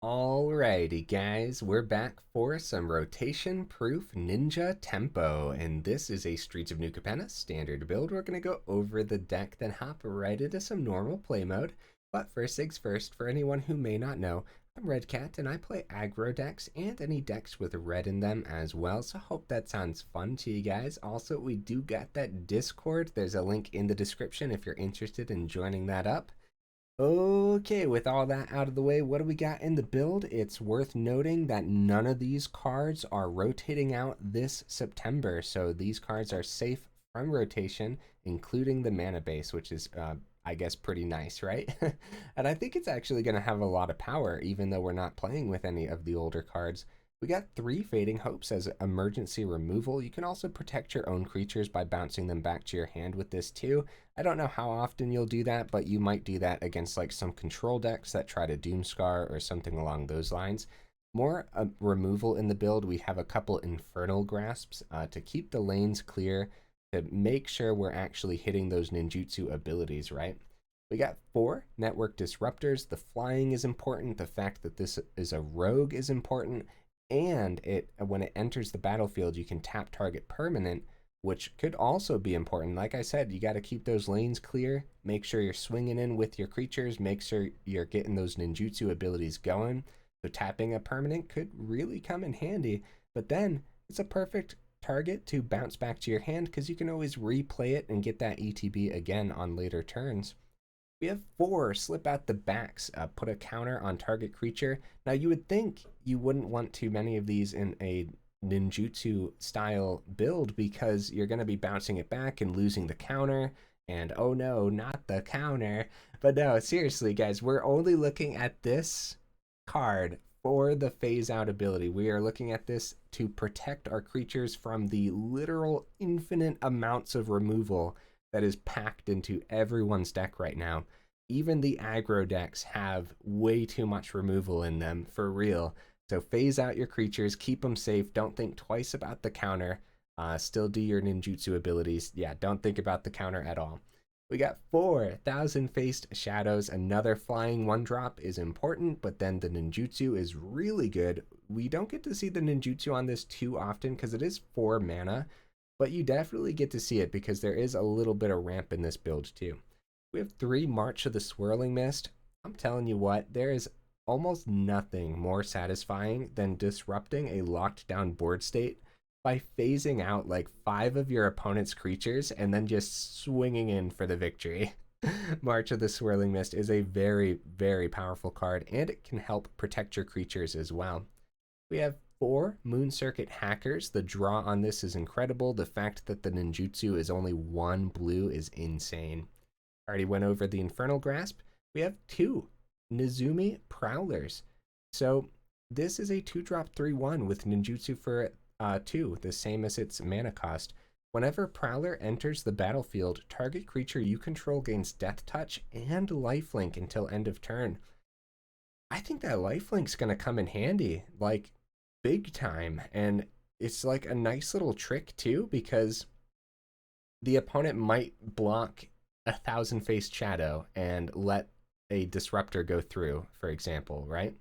Alrighty, guys, we're back for some rotation proof ninja tempo, and this is a Streets of New Capenna standard build. We're going to go over the deck, then hop right into some normal play mode. But first things first, for anyone who may not know, I'm Red Cat and I play aggro decks and any decks with red in them as well, so hope that sounds fun to you guys. Also, we do got that Discord. There's a link in the description if you're interested in joining that up. Okay, with all that out of the way, what do we got in the build? It's worth noting that none of these cards are rotating out this September, so these cards are safe from rotation, including the mana base, which is, I guess, pretty nice, right? And I think it's actually going to have a lot of power, even though we're not playing with any of the older cards. We got 3 Fading Hopes as emergency removal. You can also protect your own creatures by bouncing them back to your hand with this too. I don't know how often you'll do that, but you might do that against like some control decks that try to Doomscar or something along those lines. More removal in the build, we have a couple Infernal Grasps to keep the lanes clear, to make sure we're actually hitting those ninjutsu abilities, right? We got 4 Network Disruptors. The flying is important. The fact that this is a rogue is important. And when it enters the battlefield, you can tap target permanent, which could also be important. Like I said, you got to keep those lanes clear, make sure you're swinging in with your creatures, make sure you're getting those ninjutsu abilities going. So tapping a permanent could really come in handy, but then it's a perfect target to bounce back to your hand because you can always replay it and get that ETB again on later turns. We have 4 Slip Out the Backs, put a counter on target creature. Now you would think you wouldn't want too many of these in a ninjutsu style build because you're going to be bouncing it back and losing the counter, and oh no, not the counter. But no, seriously guys, we're only looking at this card for the phase out ability. We are looking at this to protect our creatures from the literal infinite amounts of removal that is packed into everyone's deck right now. Even the aggro decks have way too much removal in them, for real. So phase out your creatures, keep them safe, don't think twice about the counter, still do your ninjutsu abilities. Yeah, don't think about the counter at all. We got 4 Thousand-Faced Shadows. Another flying 1-drop is important, but then the ninjutsu is really good. We don't get to see the ninjutsu on this too often because it is 4 mana, but you definitely get to see it because there is a little bit of ramp in this build too. We have 3 March of the Swirling Mist. I'm telling you what, there is almost nothing more satisfying than disrupting a locked down board state by phasing out like 5 of your opponent's creatures and then just swinging in for the victory. March of the Swirling Mist is a very, very powerful card, and it can help protect your creatures as well. We have 4 Moon Circuit Hackers. The draw on this is incredible. The fact that the ninjutsu is only 1 blue is insane. Already went over the Infernal Grasp. We have 2 Nezumi Prowlers. So this is a 2-drop 3/1 with ninjutsu for 2, the same as its mana cost. Whenever Prowler enters the battlefield, target creature you control gains Death Touch and Lifelink until end of turn. I think that Lifelink's going to come in handy, like big time. And it's like a nice little trick too, because the opponent might block a Thousand-Faced Shadow and let a Disruptor go through, for example, right?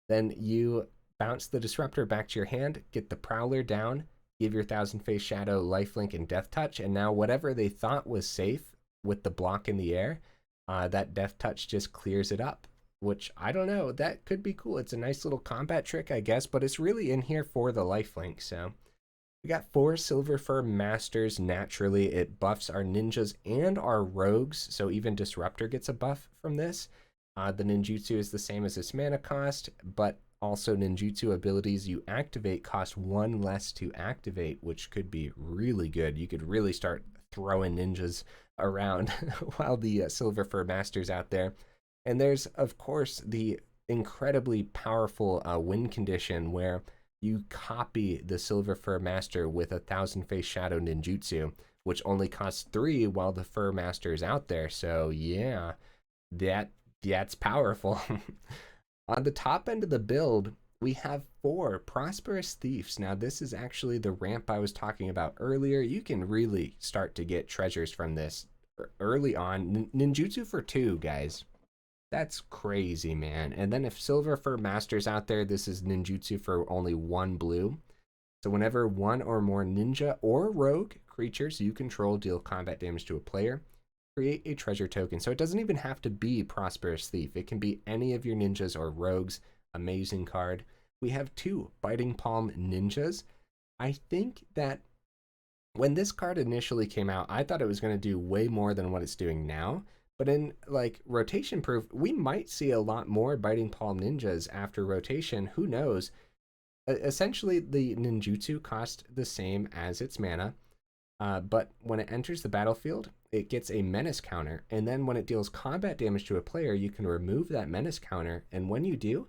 Then you bounce the Disruptor back to your hand, get the Prowler down, give your Thousand-Faced Shadow Lifelink and Death Touch, and now whatever they thought was safe with the block in the air, that Death Touch just clears it up, which I don't know, that could be cool. It's a nice little combat trick, I guess, but it's really in here for the lifelink. So we got 4 Silver Fur Masters. Naturally, it buffs our ninjas and our rogues, so even Disruptor gets a buff from this. The ninjutsu is the same as its mana cost, but also ninjutsu abilities you activate cost 1 less to activate, which could be really good. You could really start throwing ninjas around while the Silver Fur Master's out there. And there's, of course, the incredibly powerful win condition where you copy the Silver Fur Master with a Thousand-Faced Shadow ninjutsu, which only costs 3 while the Fur Master is out there. So yeah, that's powerful. On the top end of the build, we have 4 Prosperous Thieves. Now, this is actually the ramp I was talking about earlier. You can really start to get treasures from this early on. Ninjutsu for 2, guys. That's crazy, man. And then if Silver for Masters out there, this is ninjutsu for only 1 blue. So whenever one or more ninja or rogue creatures you control deal combat damage to a player, create a treasure token. So it doesn't even have to be Prosperous Thief. It can be any of your ninjas or rogues. Amazing card. We have 2 Biting Palm Ninjas. I think that when this card initially came out, I thought it was going to do way more than what it's doing now. But in like rotation proof, we might see a lot more Biting Palm Ninjas after rotation. Who knows? Essentially, the ninjutsu cost the same as its mana, but when it enters the battlefield, it gets a menace counter. And then when it deals combat damage to a player, you can remove that menace counter. And when you do,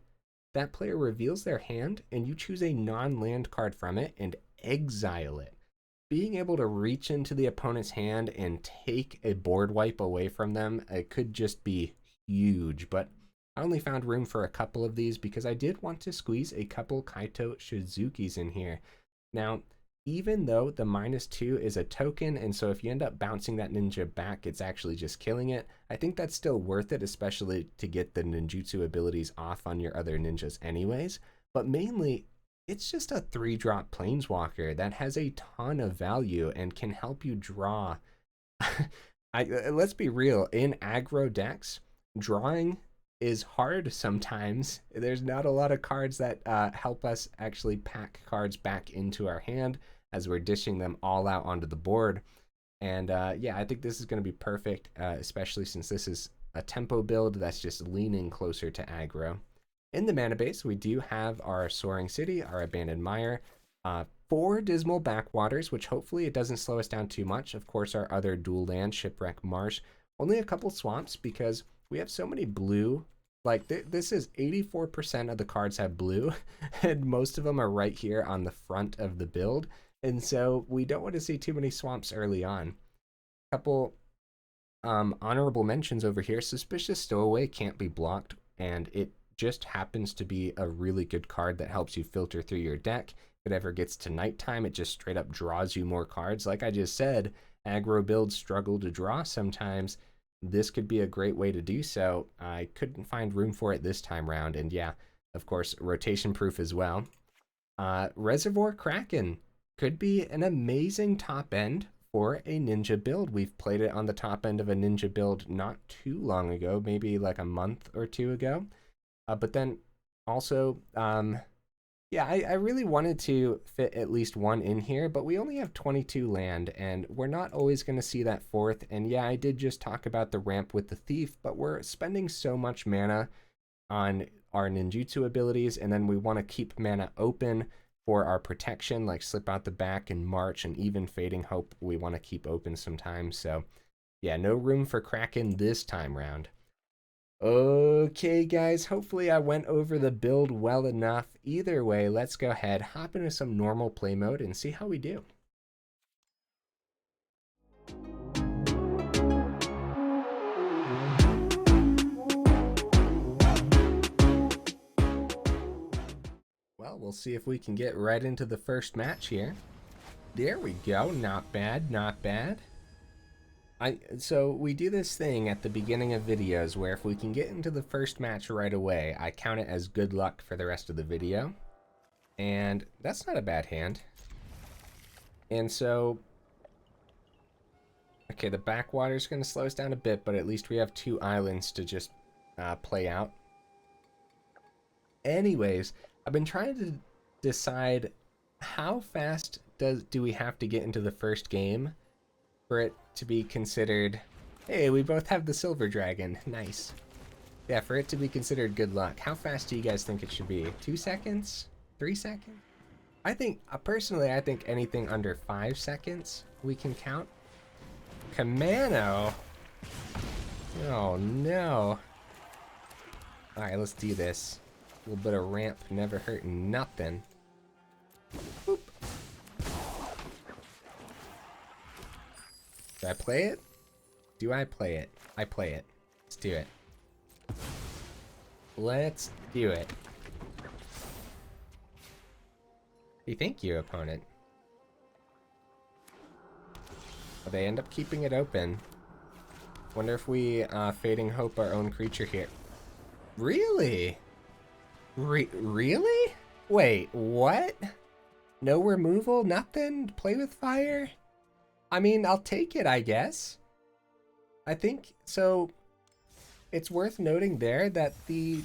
that player reveals their hand and you choose a non-land card from it and exile it. Being able to reach into the opponent's hand and take a board wipe away from them, it could just be huge. But I only found room for a couple of these because I did want to squeeze a couple Kaito Shizukis in here. Now, even though the -2 is a token, and so if you end up bouncing that ninja back, it's actually just killing it, I think that's still worth it, especially to get the ninjutsu abilities off on your other ninjas anyways. But mainly, it's just a 3-drop planeswalker that has a ton of value and can help you draw. Let's be real, in aggro decks, drawing is hard sometimes. There's not a lot of cards that help us actually pack cards back into our hand as we're dishing them all out onto the board. And yeah, I think this is going to be perfect, especially since this is a tempo build that's just leaning closer to aggro. In the mana base, we do have our Soaring City, our Abandoned Mire, 4 Dismal Backwaters, which hopefully it doesn't slow us down too much. Of course, our other dual land, Shipwreck Marsh. Only a couple swamps because we have so many blue. Like, this is 84% of the cards have blue, and most of them are right here on the front of the build. And so we don't want to see too many swamps early on. Couple honorable mentions over here. Suspicious Stowaway can't be blocked, and it just happens to be a really good card that helps you filter through your deck. If it ever gets to nighttime, it just straight up draws you more cards. Like I just said, aggro builds struggle to draw sometimes. This could be a great way to do so. I couldn't find room for it this time around, and yeah, of course, rotation proof as well. Reservoir Kraken could be an amazing top end for a ninja build. We've played it on the top end of a ninja build not too long ago, maybe like a month or 2 ago. But then also, yeah, I really wanted to fit at least one in here, but we only have 22 land, and we're not always going to see that 4th. And yeah, I did just talk about the ramp with the Thief, but we're spending so much mana on our ninjutsu abilities, and then we want to keep mana open for our protection, like Slip Out the Back and March, and even Fading Hope we want to keep open sometimes. So yeah, no room for Kraken this time round. Okay, guys, hopefully I went over the build well enough. Either way, let's go ahead, hop into some normal play mode, and see how we do. Well, we'll see if we can get right into the first match here. There we go. Not bad, not bad. So we do this thing at the beginning of videos where if we can get into the first match right away, I count it as good luck for the rest of the video. And that's not a bad hand. And so, okay, the backwater is going to slow us down a bit, but at least we have 2 islands to just play out. Anyways, I've been trying to decide how fast do we have to get into the first game for it to be considered, hey, we both have the silver dragon, nice. Yeah, for it to be considered good luck, how fast do you guys think it should be? 2 seconds? 3 seconds? I think, personally, I think anything under 5 seconds we can count. Capenna! Oh no. Alright, let's do this. A little bit of ramp never hurting nothing. Boop. Do I play it? Do I play it? I play it. Let's do it. Let's do it. Hey, thank you, opponent. Well, they end up keeping it open. Wonder if we Fading Hope our own creature here. Really? Really? Wait, what? No removal? Nothing? Play with fire? I mean, I'll take it, I guess. I think, so it's worth noting there that the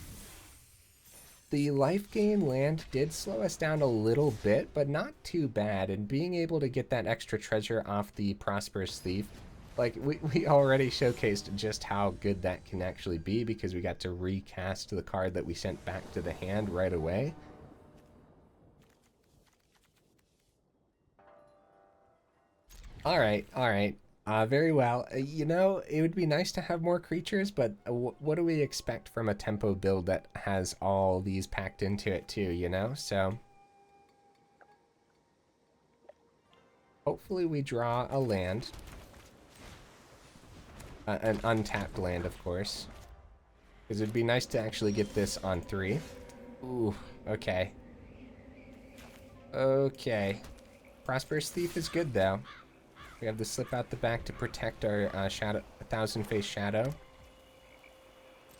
life gain land did slow us down a little bit, but not too bad. And being able to get that extra treasure off the Prosperous Thief, like, we already showcased just how good that can actually be because we got to recast the card that we sent back to the hand right away. All right, all right. Very well. You know, it would be nice to have more creatures, but what do we expect from a tempo build that has all these packed into it too, you know? So hopefully we draw a land. An untapped land, of course. Because it'd be nice to actually get this on 3. Ooh, okay. Okay. Prosperous Thief is good, though. We have the slip out the back to protect our shadow, Thousand Face Shadow.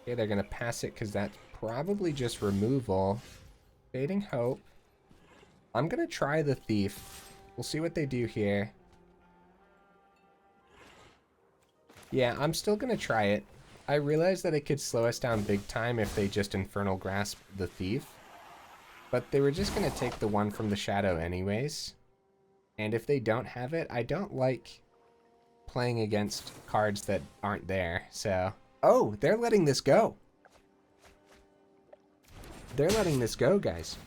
Okay, they're gonna pass it because that's probably just removal. Fading Hope. I'm gonna try the Thief. We'll see what they do here. Yeah, I'm still gonna try it. I realized that it could slow us down big time if they just Infernal Grasp the Thief. But they were just gonna take the one from the Shadow anyways. And if they don't have it, I don't like playing against cards that aren't there, so... Oh, they're letting this go. They're letting this go, guys.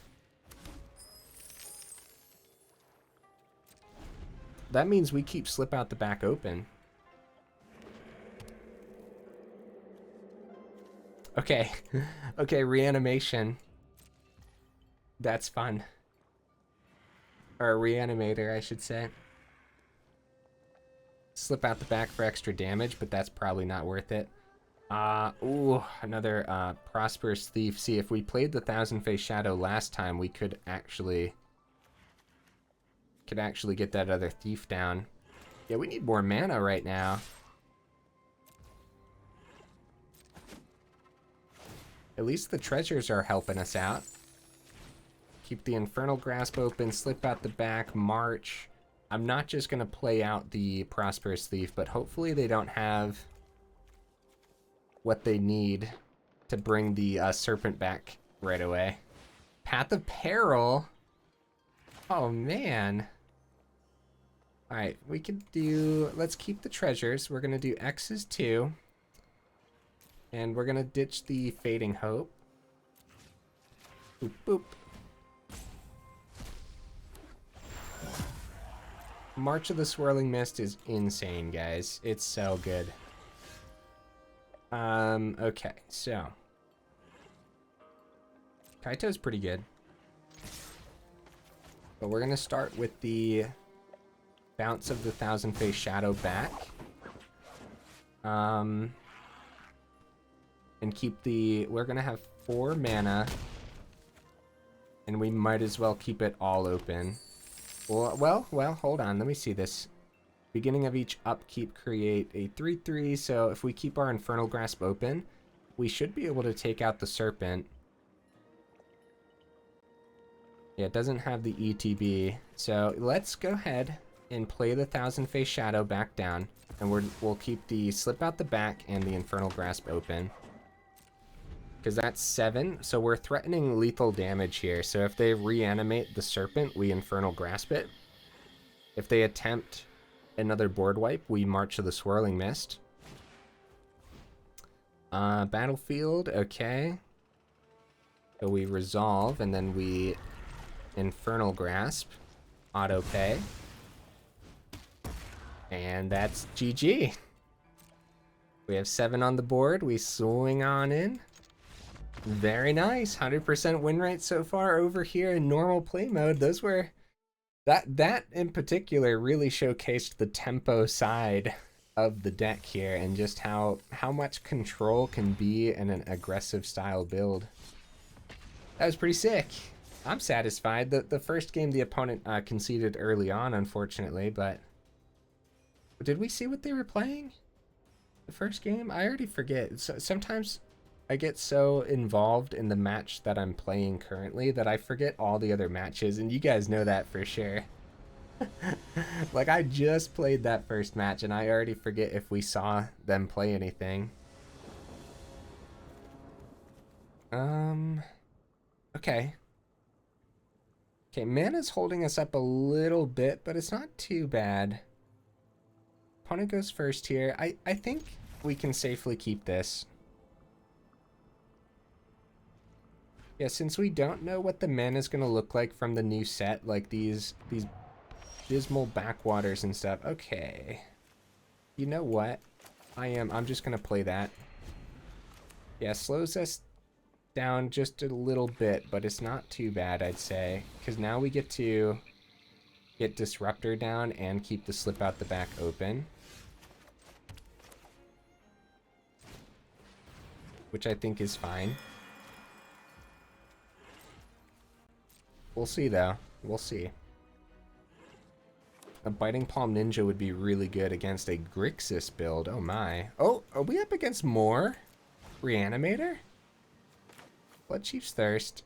That means we keep slip out the back open. Okay. Okay, reanimation. That's fun. Or reanimator, I should say. Slip out the back for extra damage, but that's probably not worth it. Ooh, another Prosperous Thief. See, if we played the Thousand Face Shadow last time, we could actually get that other Thief down. Yeah, we need more mana right now. At least the treasures are helping us out. Keep the Infernal Grasp open, slip out the back, march. I'm not just going to play out the Prosperous Thief, but hopefully they don't have what they need to bring the Serpent back right away. Path of Peril? Oh, man. Alright, we could do... Let's keep the treasures. We're going to do X's 2. And we're going to ditch the Fading Hope. Boop, boop. March of the Swirling Mist is insane, guys. It's so good. Okay, so. Kaito's pretty good. But we're gonna start with the Bounce of the Thousand Face Shadow back. And keep the... We're gonna have 4 mana. And we might as well keep it all open. Well, hold on. Let me see this. Beginning of each upkeep, create a 3/3. So if we keep our Infernal Grasp open, we should be able to take out the Serpent. Yeah, it doesn't have the ETB. So let's go ahead and play the Thousand Face Shadow back down. And we'll keep the Slip Out the Back and the Infernal Grasp open. Because that's 7, so we're threatening lethal damage here. So if they reanimate the Serpent, we Infernal Grasp it. If they attempt another board wipe, we March to the Swirling Mist. Battlefield, okay. So we resolve, and then we Infernal Grasp. Auto pay. And that's GG. We have 7 on the board. We swing on in. Very nice. 100% win rate so far over here in normal play mode. Those were... That in particular really showcased the tempo side of the deck here and just how much control can be in an aggressive style build. That was pretty sick. I'm satisfied. The first game the opponent conceded early on, unfortunately, but... Did we see what they were playing? The first game? I already forget. So, sometimes I get so involved in the match that I'm playing currently that I forget all the other matches, and you guys know that for sure. Like, I just played that first match, and I already forget if we saw them play anything. Okay. Okay, mana's holding us up a little bit, but it's not too bad. Opponent goes first here. I think we can safely keep this. Yeah, since we don't know what the mana is going to look like from the new set, like these Dismal Backwaters and stuff. Okay. You know what? I'm just going to play that. Yeah, slows us down just a little bit, but it's not too bad, I'd say. Because now we get to get Disruptor down and keep the slip out the back open. Which I think is fine. We'll see, though. We'll see. A Biting Palm Ninja would be really good against a Grixis build. Oh, my. Oh, are we up against more? Reanimator? Bloodchief's Thirst.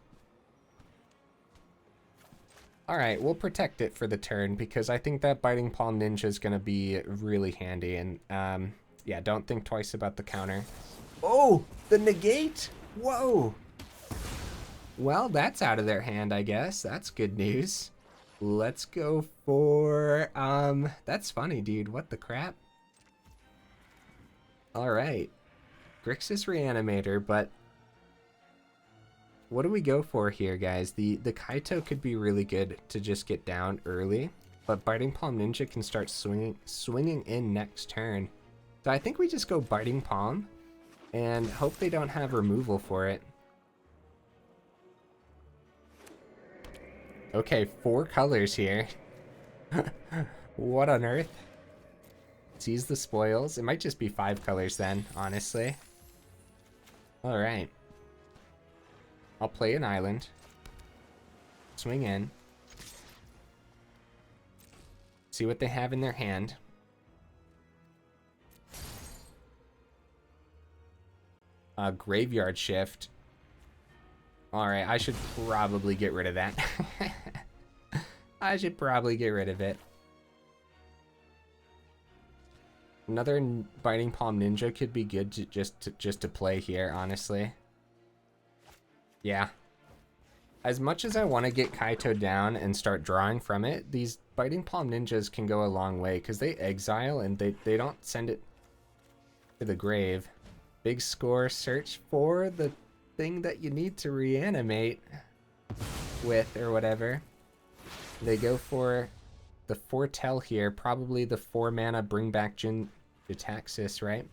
Alright, we'll protect it for the turn, because I think that Biting Palm Ninja is going to be really handy. And, yeah, don't think twice about the counter. Oh, the negate? Whoa. Well, that's out of their hand, I guess. That's good news. Let's go for, that's funny, dude. What the crap? All right. Grixis Reanimator, but what do we go for here, guys? The Kaito could be really good to just get down early, but Biting Palm Ninja can start swinging in next turn. So I think we just go Biting Palm and hope they don't have removal for it. Okay, 4 colors here. What on earth? Seize the spoils. It might just be 5 colors then, honestly. Alright. I'll play an island. Swing in. See what they have in their hand. Graveyard Shift. Alright, I should probably get rid of that. I should probably get rid of it. Another Biting Palm Ninja could be good to just to play here, honestly. Yeah. As much as I want to get Kaito down and start drawing from it, these Biting Palm Ninjas can go a long way because they exile and they don't send it to the grave. Big score, search for the thing that you need to reanimate with or whatever. They go for the Foretell here, probably the 4 mana bring back Jin Jitaxis, right?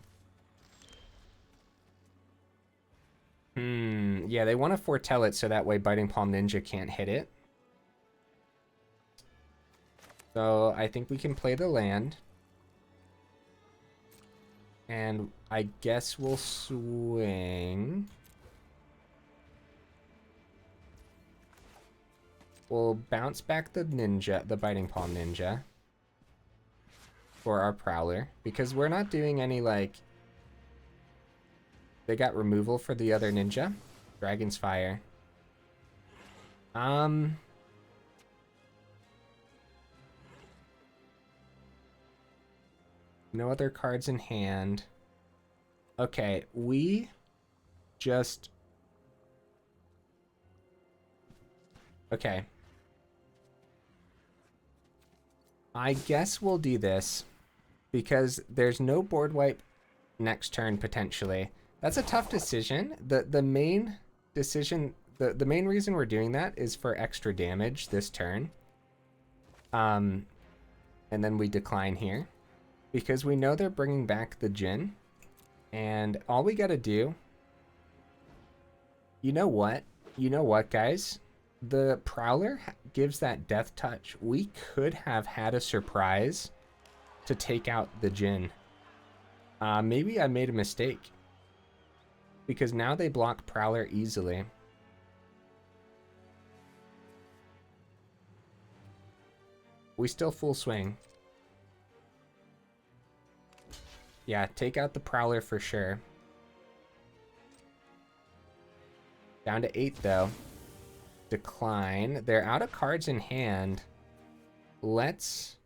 Yeah, they want to foretell it so that way Biting Palm Ninja can't hit it. So I think we can play the land. And I guess we'll swing. We'll bounce back the ninja, the Biting Palm Ninja, for our Prowler, because we're not doing any, like, they got removal for the other ninja. Dragon's Fire. No other cards in hand. Okay, we just... Okay. I guess we'll do this because there's no board wipe next turn potentially. That's a tough decision. The main decision, the main reason we're doing that is for extra damage this turn. And then we decline here because we know they're bringing back the Jin, and all we got to do, you know what, guys? The Prowler gives that death touch. We could have had a surprise to take out the Jin. Maybe I made a mistake. Because now they block Prowler easily. We still full swing. Yeah, take out the Prowler for sure. Down to 8 though. Decline. They're out of cards in hand. Let's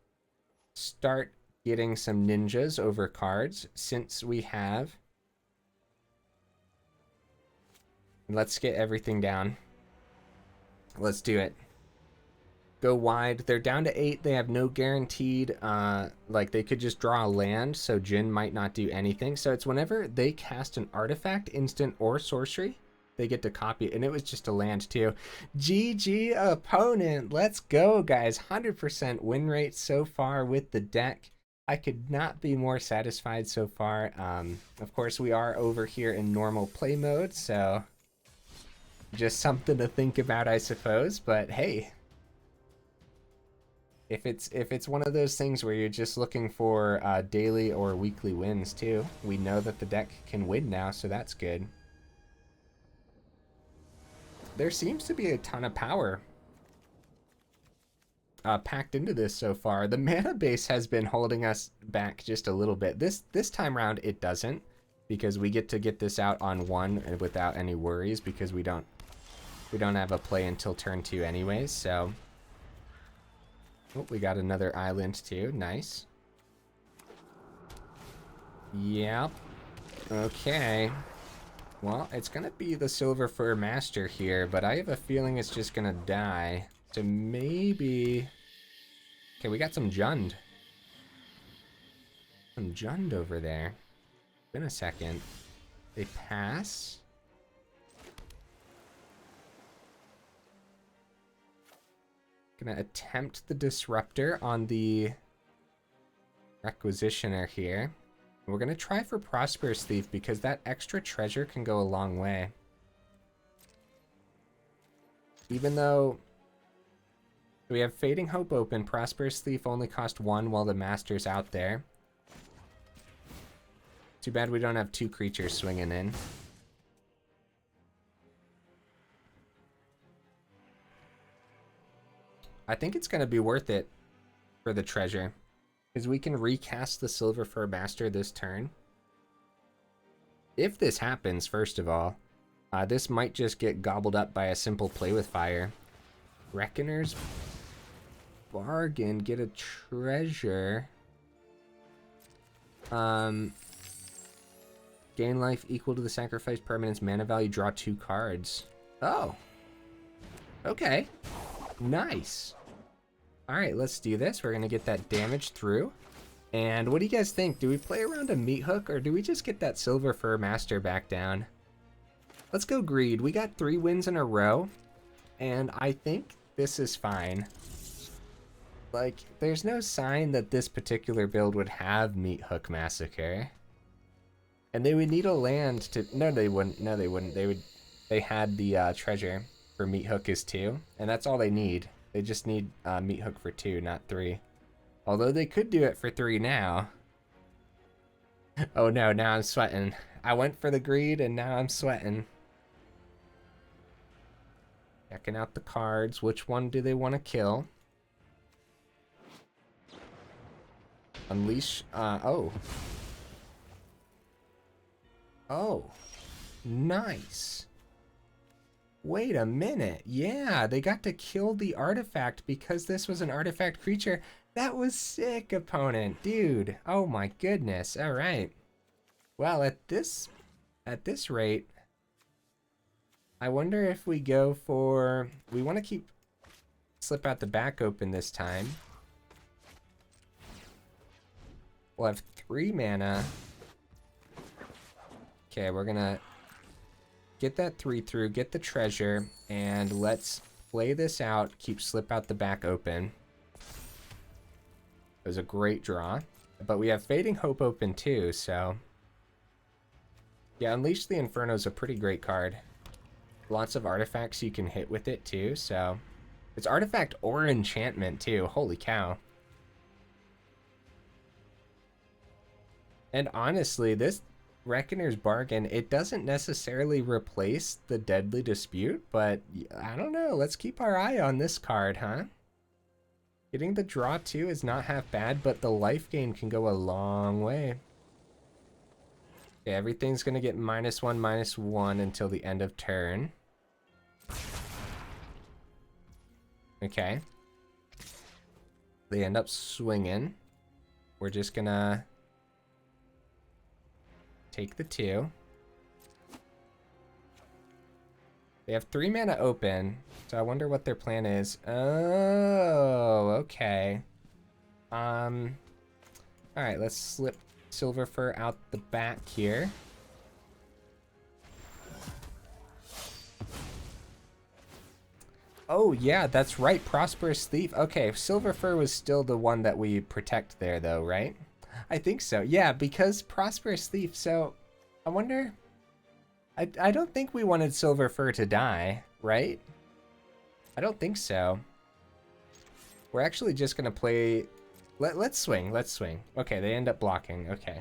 start getting some ninjas over cards since we have. Let's get everything down. Let's do it. Go wide. They're down to 8. They have no guaranteed, like they could just draw a land, so Jin might not do anything. So it's whenever they cast an artifact, instant, or sorcery, they get to copy it. And it was just a land too. GG opponent. Let's go, guys. 100% win rate so far with the deck. I could not be more satisfied so far. Of course, we are over here in normal play mode, so just something to think about, I suppose. But hey, if it's one of those things where you're just looking for daily or weekly wins too, we know that the deck can win now, so that's good. There seems to be a ton of power packed into this so far. The mana base has been holding us back just a little bit. This time around it doesn't, because we get to get this out on 1 without any worries, because we don't have a play until turn 2 anyways. So oh, we got another island too. Nice. Yep. Okay. Well, it's gonna be the Silver Fur Master here, but I have a feeling it's just gonna die. So maybe... Okay, we got some Jund. Some Jund over there. Been a second. They pass. Gonna attempt the Disruptor on the Requisitioner here. We're gonna try for Prosperous Thief because that extra treasure can go a long way. Even though we have Fading Hope open, Prosperous Thief only cost 1 while the Master's out there. Too bad we don't have 2 creatures swinging in. I think it's gonna be worth it for the treasure, because we can recast the Silver Fur Master this turn. If this happens, first of all, this might just get gobbled up by a simple Play with Fire. Reckoner's Bargain, get a treasure. Gain life equal to the sacrifice permanent's mana value, draw 2 cards. Oh. Okay. Nice. Alright, let's do this. We're going to get that damage through. And what do you guys think? Do we play around a Meat Hook, or do we just get that Silver Fur Master back down? Let's go Greed. We got 3 wins in a row, and I think this is fine. Like, there's no sign that this particular build would have Meat Hook Massacre. And they would need a land to... No, they wouldn't. No, they wouldn't. They had the treasure for Meat Hook is 2, and that's all they need. They just need Meat Hook for 2, not 3. Although they could do it for 3 now. Oh no, now I'm sweating. I went for the greed and now I'm sweating. Checking out the cards. Which one do they want to kill? Unleash, oh. Oh. Nice. Wait a minute. Yeah, they got to kill the artifact because this was an artifact creature. That was sick, opponent. Dude, oh my goodness. All right. Well, at this rate, I wonder if we go for... We want to slip out the back open this time. We'll have 3 mana. Okay, we're gonna get that 3 through, get the treasure, and let's play this out, keep slip out the back open. It was a great draw, but we have Fading Hope open too, so... Yeah, Unleash the Inferno is a pretty great card. Lots of artifacts you can hit with it too, so... It's artifact or enchantment too, holy cow. And honestly, this Reckoner's Bargain, it doesn't necessarily replace the Deadly Dispute, but I don't know, let's keep our eye on this card, huh? Getting the draw too is not half bad, but the life gain can go a long way. Okay, everything's gonna get -1/-1 until the end of turn. Okay. They end up swinging. We're just gonna take the 2. They have 3 mana open, so I wonder what their plan is. Oh, okay. Alright, let's slip Silver Fur out the back here. Oh, yeah, that's right. Prosperous Thief. Okay, Silver Fur was still the one that we protect there, though, right? I think so. Yeah, because Prosperous Thief. So, I wonder... I don't think we wanted Silver Fur to die, right? I don't think so. We're actually just going to play... Let's swing. Let's swing. Okay, they end up blocking. Okay.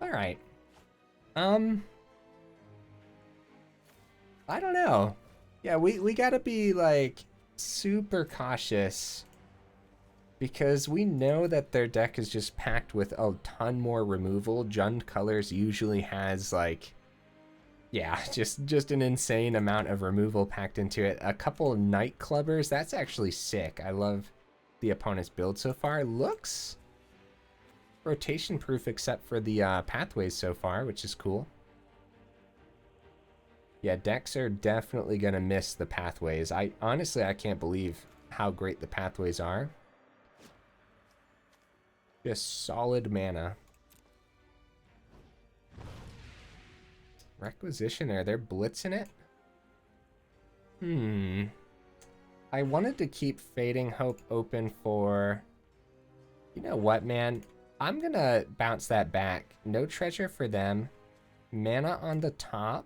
Alright. I don't know. Yeah, we gotta be, like, super cautious. Because we know that their deck is just packed with a ton more removal. Jund Colors usually has, like... Yeah, just an insane amount of removal packed into it. A couple of Night Clubbers, that's actually sick. I love the opponent's build so far. Looks rotation proof except for the pathways so far, which is cool. Yeah, decks are definitely going to miss the pathways. Honestly, I can't believe how great the pathways are. Just solid mana. Requisitioner, they're blitzing it? I wanted to keep Fading Hope open for... You know what, man? I'm going to bounce that back. No treasure for them. Mana on the top.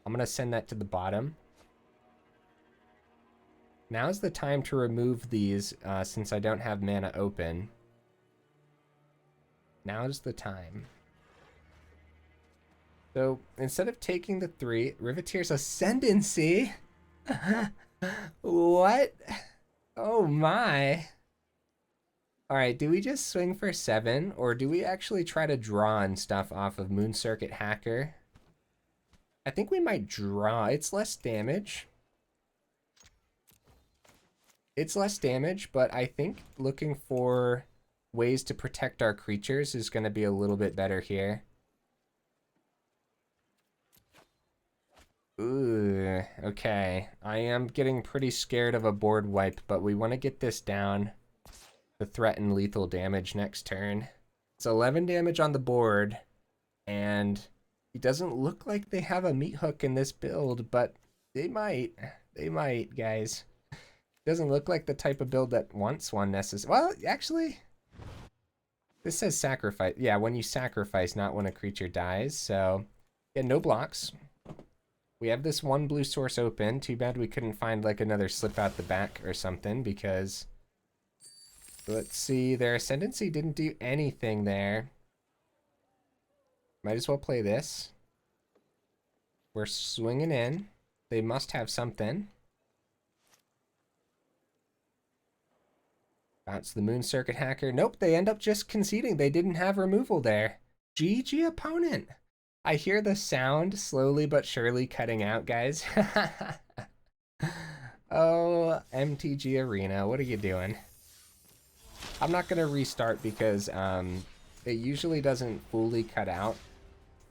I'm going to send that to the bottom. Now's the time to remove these since I don't have mana open. Now's the time. So instead of taking the 3, Riveteer's Ascendancy. What? Oh my. Alright, do we just swing for 7? Or do we actually try to draw and stuff off of Moon Circuit Hacker? I think we might draw. It's less damage. It's less damage, but I think looking for ways to protect our creatures is going to be a little bit better here. Ooh, okay. I am getting pretty scared of a board wipe, but we want to get this down to threaten lethal damage next turn. It's 11 damage on the board, and it doesn't look like they have a meat hook in this build, but they might. They might, guys. Doesn't look like the type of build that wants one necessarily. Well, actually, this says sacrifice. Yeah, when you sacrifice, not when a creature dies. So, yeah, no blocks. We have this 1 blue source open. Too bad we couldn't find like another slip out the back or something because... Let's see, their Ascendancy didn't do anything there. Might as well play this. We're swinging in. They must have something. Bounce the Moon Circuit Hacker. Nope, they end up just conceding. They didn't have removal there. GG opponent. I hear the sound slowly but surely cutting out, guys. Oh, MTG Arena, what are you doing? I'm not going to restart because it usually doesn't fully cut out.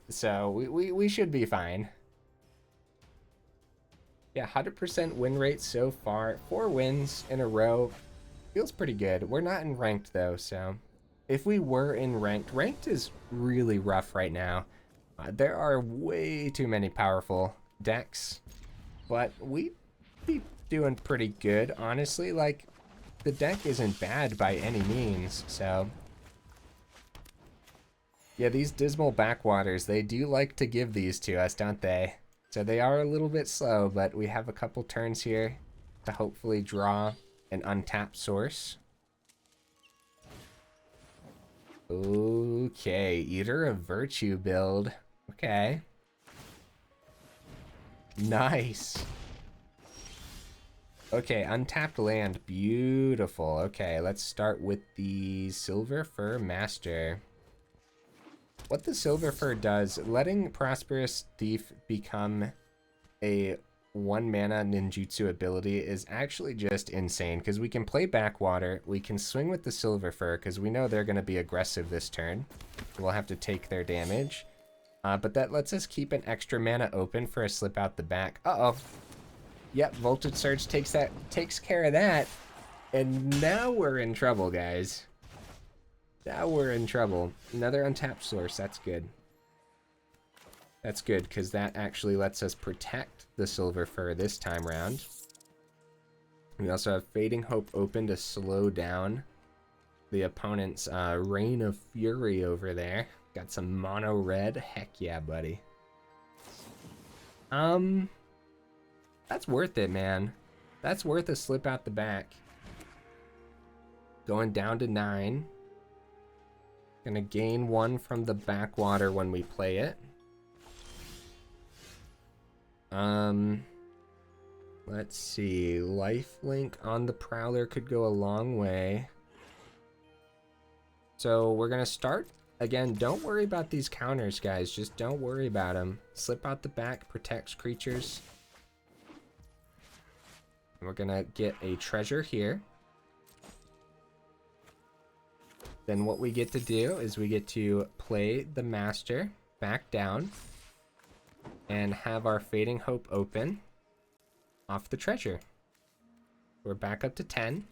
So we should be fine. Yeah, 100% win rate so far. 4 wins in a row. Feels pretty good. We're not in ranked though, so if we were in ranked is really rough right now. There are way too many powerful decks, but we'd be doing pretty good, honestly. Like, the deck isn't bad by any means, so... Yeah, these Dismal Backwaters, they do like to give these to us, don't they? So they are a little bit slow, but we have a couple turns here to hopefully draw an untapped source. Okay, Eater of Virtue build. Okay. Nice. Okay, untapped land. Beautiful. Okay, let's start with the Silver Fur Master. What the Silver Fur does, letting Prosperous Thief become a 1-mana ninjutsu ability is actually just insane, because we can play Backwater, we can swing with the Silver Fur, because we know they're going to be aggressive this turn. We'll have to take their damage. But that lets us keep an extra mana open for a slip out the back. Uh-oh. Yep, Voltage Surge takes care of that. And now we're in trouble, guys. Now we're in trouble. Another untapped source, that's good. That's good, because that actually lets us protect the Silver Fur this time round. We also have Fading Hope open to slow down the opponent's Reign of Fury over there. Got some mono red. Heck yeah, buddy. That's worth it, man. That's worth a slip out the back. Going down to 9. Gonna gain 1 from the Backwater when we play it. Let's see. Lifelink on the Prowler could go a long way. So we're gonna start. Again, don't worry about these counters, guys. Just don't worry about them. Slip out the back, protects creatures. And we're gonna get a treasure here. Then what we get to do is we get to play the Master back down and have our Fading Hope open off the treasure. We're back up to 10.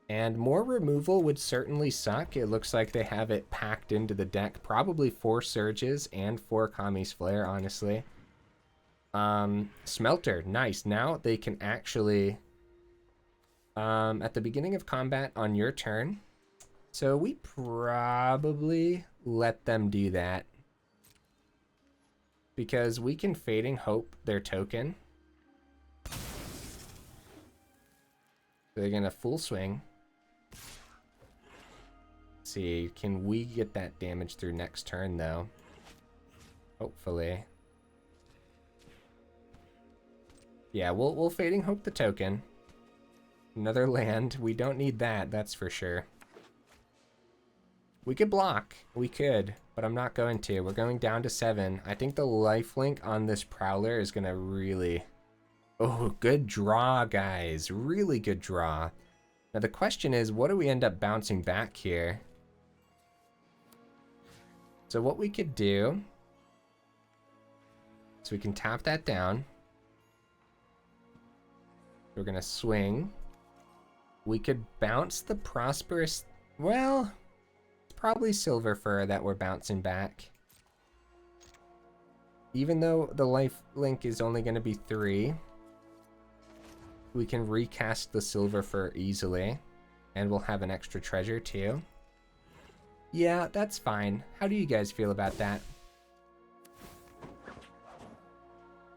And more removal would certainly suck. It looks like they have it packed into the deck. Probably 4 Surges and 4 Kami's Flare, honestly. Smelter, nice. Now they can actually, at the beginning of combat on your turn, so we probably let them do that. Because we can Fading Hope their token. They're gonna full swing. Let's see, can we get that damage through next turn though? Hopefully. Yeah, we'll Fading Hope the token. Another land. We don't need that, that's for sure. We could block. We could, but I'm not going to. We're going down to 7. I think the lifelink on this Prowler is gonna really... Oh, good draw, guys. Really good draw. Now the question is, what do we end up bouncing back here? So what we could do... So we can tap that down. We're gonna swing. We could bounce the Prosperous... Well, it's probably Silver Fur that we're bouncing back. Even though the life link is only gonna be 3, we can recast the Silver Fur easily. And we'll have an extra treasure too. Yeah, that's fine. How do you guys feel about that?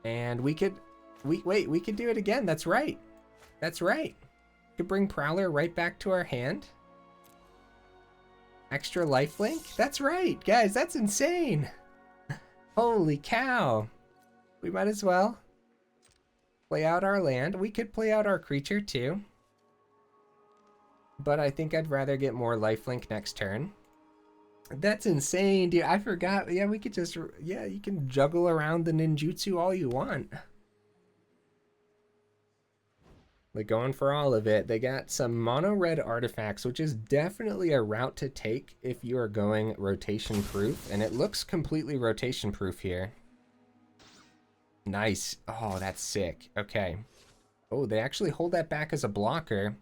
And we could... Wait, we could do it again. That's right. That's right. We could bring Prowler right back to our hand. Extra lifelink? That's right, guys. That's insane. Holy cow. We might as well play out our land. We could play out our creature too. But I think I'd rather get more lifelink next turn. That's insane, dude. I forgot. Yeah, we could just... Yeah, you can juggle around the ninjutsu all you want. Like, going for all of it. They got some mono red artifacts, which is definitely a route to take if you are going rotation proof. And it looks completely rotation proof here. Nice. Oh, that's sick. Okay. Oh, they actually hold that back as a blocker.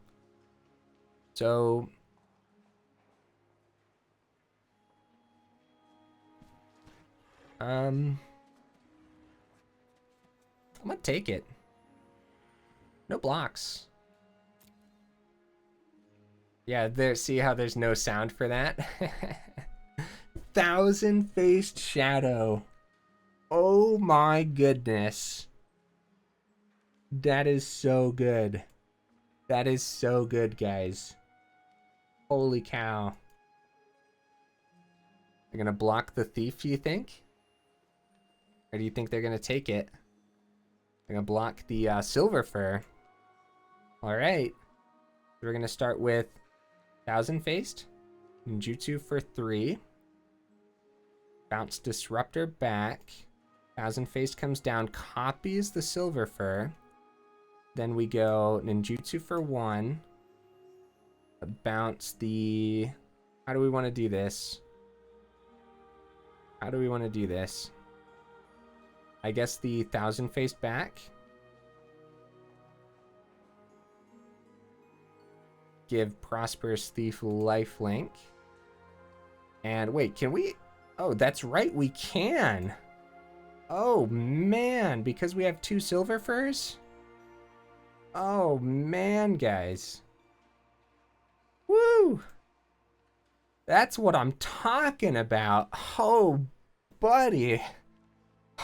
So... I'm gonna take it. No blocks. Yeah, there. See how there's no sound for that? Thousand-faced shadow. Oh my goodness. That is so good. That is so good, guys. Holy cow. They're gonna block the thief, do you think? Or do you think they're gonna take it? They're gonna block the Silver Fur. Alright. We're gonna start with Thousand-Faced. Ninjutsu for 3. Bounce Disruptor back. Thousand Faced comes down, copies the Silver Fur. Then we go Ninjutsu for 1. Bounce the... How do we want to do this? How do we want to do this? I guess the Thousand Faced back. Give Prosperous Thief lifelink. And wait, can we... Oh, that's right, we can. Oh, man, because we have 2 Silver Furs? Oh, man, guys. Woo! That's what I'm talking about. Oh, buddy.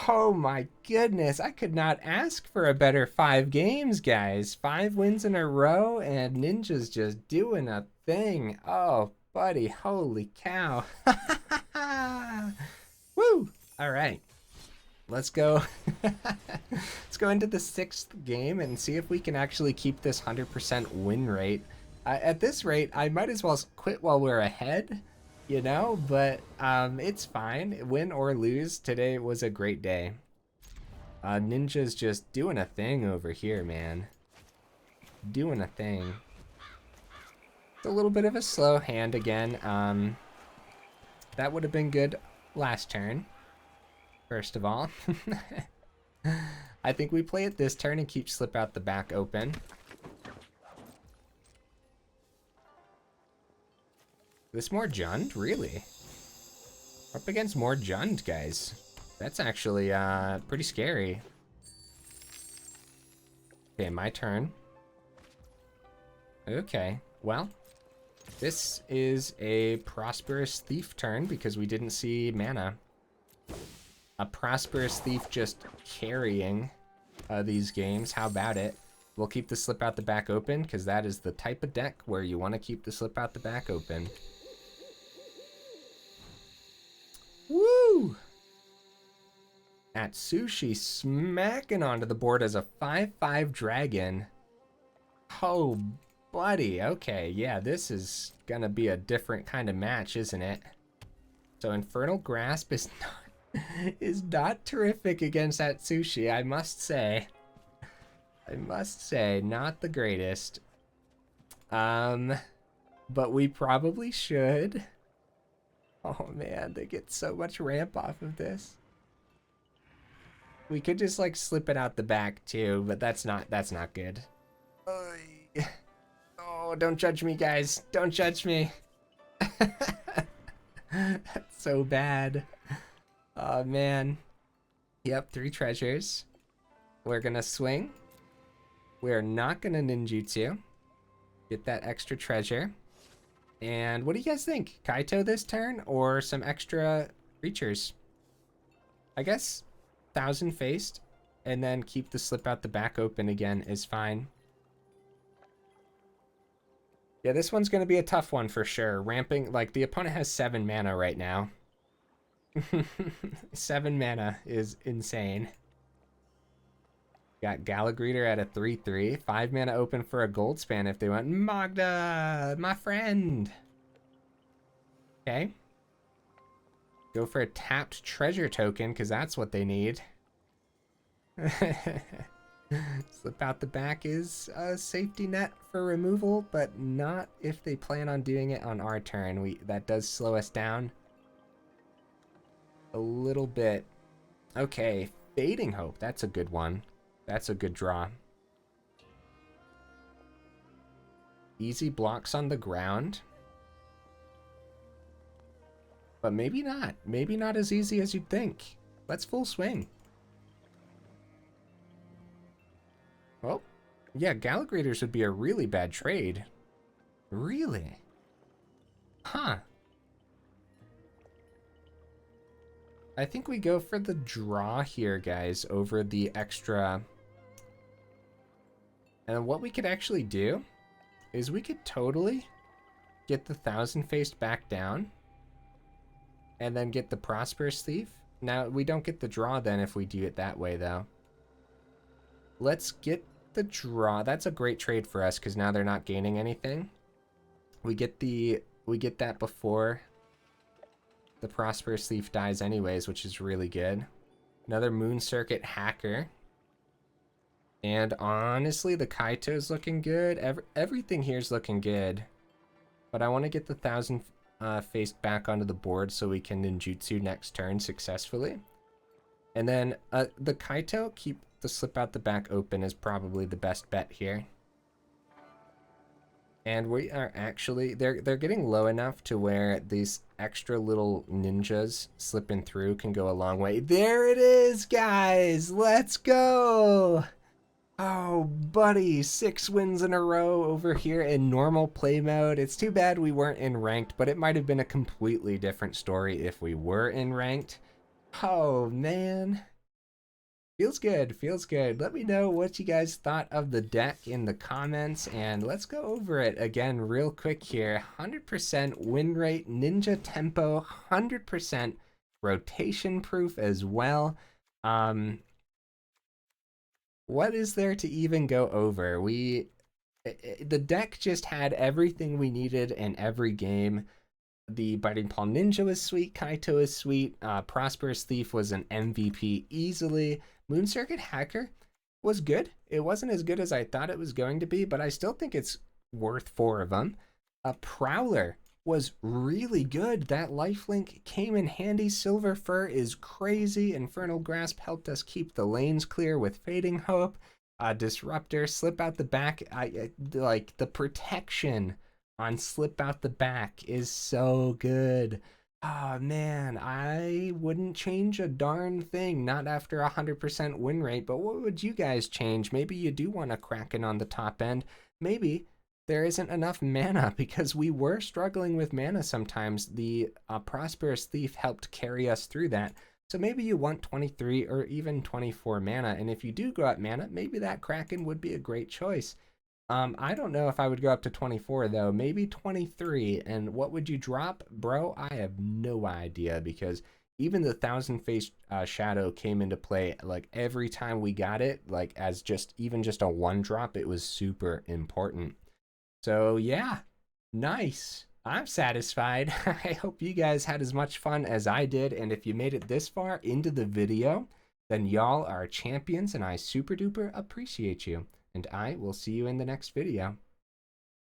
Oh, my goodness. I could not ask for a better 5 games, guys. 5 wins in a row, and Ninja's just doing a thing. Oh, buddy. Holy cow. Woo! All right. Let's go. Let's go into the 6th game and see if we can actually keep this 100% win rate. At this rate, I might as well quit while we're ahead, you know, but it's fine. Win or lose, today was a great day. Ninja's just doing a thing over here, man. Doing a thing. It's a little bit of a slow hand again. That would have been good last turn, first of all. I think we play it this turn and keep Slip Out the Back open. This more Jund? Really? Up against more Jund, guys. That's actually pretty scary. Okay, my turn. Okay, well, this is a Prosperous Thief turn because we didn't see mana. A Prosperous Thief just carrying these games. How about it? We'll keep the Slip Out the Back open because that is the type of deck where you want to keep the Slip Out the Back open. Woo! Atsushi smacking onto the board as a 5/5 dragon. Oh, buddy. Okay, yeah, this is gonna be a different kind of match, isn't it? So Infernal Grasp is not terrific against Atsushi, I must say. I must say, not the greatest. But we probably should. Oh man, they get so much ramp off of this. We could just like slip it out the back too, but that's not good. Oh, don't judge me, guys. Don't judge me. That's so bad. Oh man. Yep, 3 treasures. We're gonna swing. We're not gonna ninjutsu. Get that extra treasure. And what do you guys think? Kaito this turn or some extra creatures? I guess Thousand Faced and then keep the Slip Out the Back open again is fine. Yeah, this one's going to be a tough one for sure. Ramping, like the opponent has 7 mana right now. 7 mana is insane. Got Galagreater at a 3/3. 5 mana open for a gold span if they want. Magda, my friend. Okay. Go for a tapped treasure token because that's what they need. Slip Out the Back is a safety net for removal, but not if they plan on doing it on our turn. That does slow us down a little bit. Okay, Fading Hope. That's a good one. That's a good draw. Easy blocks on the ground. But maybe not. Maybe not as easy as you'd think. Let's full swing. Well, yeah, Galagreators would be a really bad trade. Really? Huh. I think we go for the draw here, guys, over the extra. And what we could actually do is we could totally get the Thousand Faced back down and then get the Prosperous Thief. Now, we don't get the draw then if we do it that way, though. Let's get the draw. That's a great trade for us because now they're not gaining anything. We get that before the Prosperous Thief dies anyways, which is really good. Another Moon Circuit Hacker. And honestly, the Kaito's looking good. Everything here's looking good. But I want to get the 1000 faced back onto the board so we can ninjutsu next turn successfully. And then the Kaito, keep the slip out the back open is probably the best bet here. And we are actually, they're getting low enough to where these extra little ninjas slipping through can go a long way. There it is, guys. Let's go. Oh, buddy, 6 wins in a row over here in normal play mode. It's too bad we weren't in ranked, but it might have been a completely different story if we were in ranked. Oh, man. Feels good, feels good. Let me know what you guys thought of the deck in the comments, and let's go over it again real quick here. 100% win rate, ninja tempo, 100% rotation proof as well. What is there to even go over? The deck just had everything we needed in every game. The Biting Paw Ninja was sweet, Kaito is sweet, Prosperous Thief was an MVP easily. Moon Circuit Hacker was good. It wasn't as good as I thought it was going to be, but I still think it's worth 4 of them. Prowler was really good. That lifelink came in handy. Silver Fur is crazy. Infernal Grasp helped us keep the lanes clear with Fading Hope. Disruptor, slip out the back. I like the protection on slip out the back is so good. Oh man, I wouldn't change a darn thing, not after 100% win rate, but what would you guys change? Maybe you do want a Kraken on the top end. Maybe there isn't enough mana because we were struggling with mana sometimes. The Prosperous Thief helped carry us through that. So maybe you want 23 or even 24 mana, and if you do go up mana, maybe that Kraken would be a great choice. I don't know if I would go up to 24 though, maybe 23. And what would you drop? Bro, I have no idea because even the 1000 face shadow came into play like every time we got it, like as even just a 1 drop, it was super important. So yeah, nice. I'm satisfied. I hope you guys had as much fun as I did. And if you made it this far into the video, then y'all are champions and I super duper appreciate you. And I will see you in the next video.